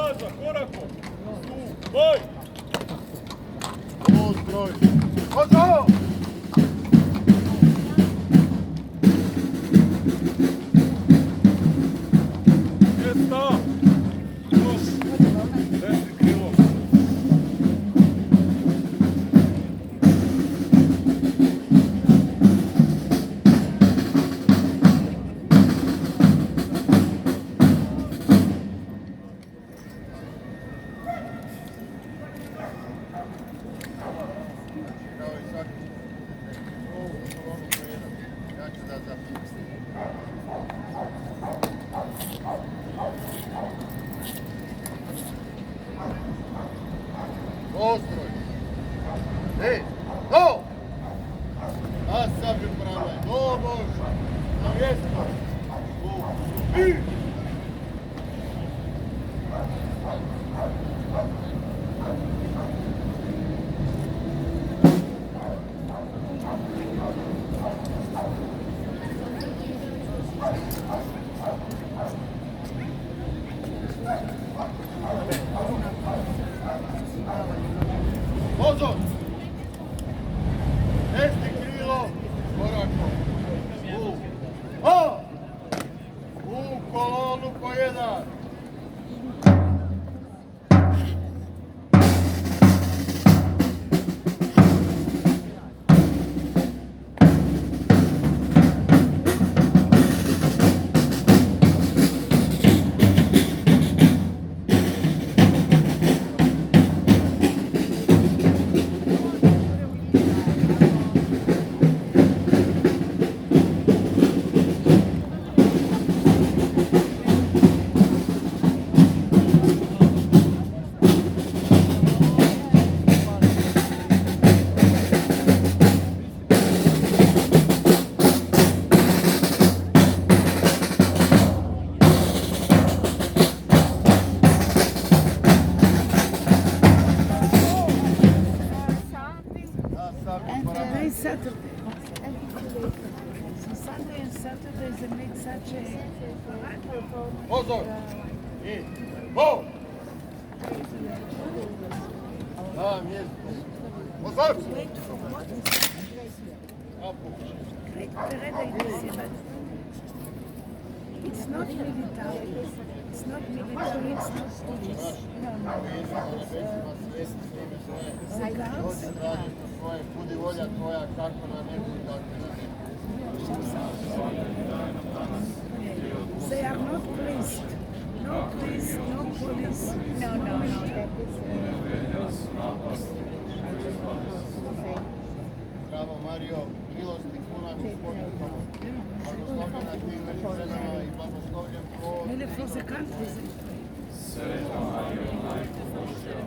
baza, korakom. Boj! Ustroj! Gotovo! Mjesta! Još! Desni krilo. Ostroj! Ej, go! A sablju pravaj, go Bože! Na mjesto! I! Pozor! Desni krilo, korakom. U kolonu po jedan. Saturday. So Sunday and Saturday they make such a Pozor! I! Go! Na mjesto. Pozor! wait for what? Great parade. It's not military. It's not military. It's not police. No. Budi volja tvoja kako na nebu i tako na nebu. They are not police. No police, no police. No. Bravo Mario, milosti puna gospodin tamo. Blagoslovljena ti među ženama i blagoslovljen plod. Really for the country they pray. Sveta Mario, majko Božja,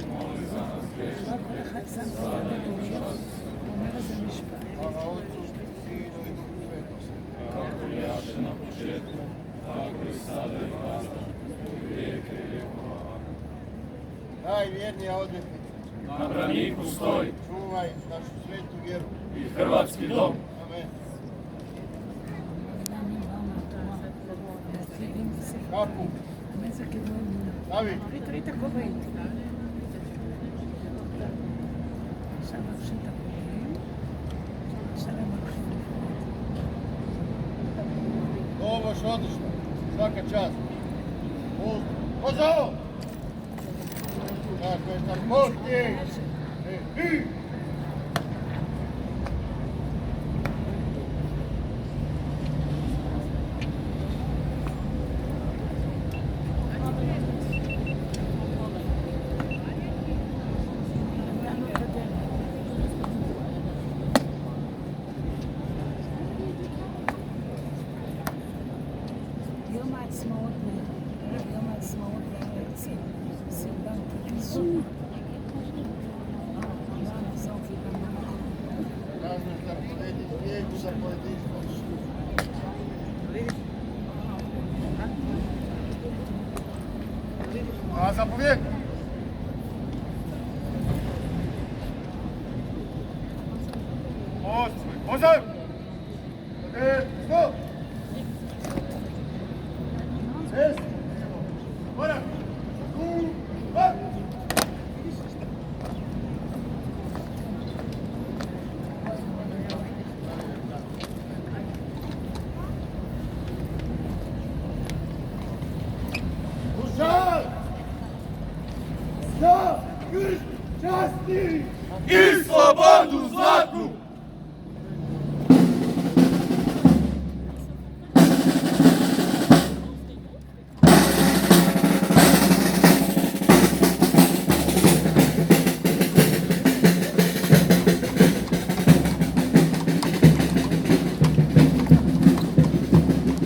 moli za nas grešne, Hvala Otcu, Sinu i Duhu Svetom. kako jaše na početku, tako i sada i vasta, u vijeke i vjekova. Najvjernija odvjetnica, Na braniku stoji čuvaj našu svetu vjeru. i hrvatski dom. Amen. Kapu, stavi. Ritrita come Ovo baš odlično. Svaka čast. Pozor! Tako je, tako ti! A zapovijed! Pozor! Stop! Korak! i slobodu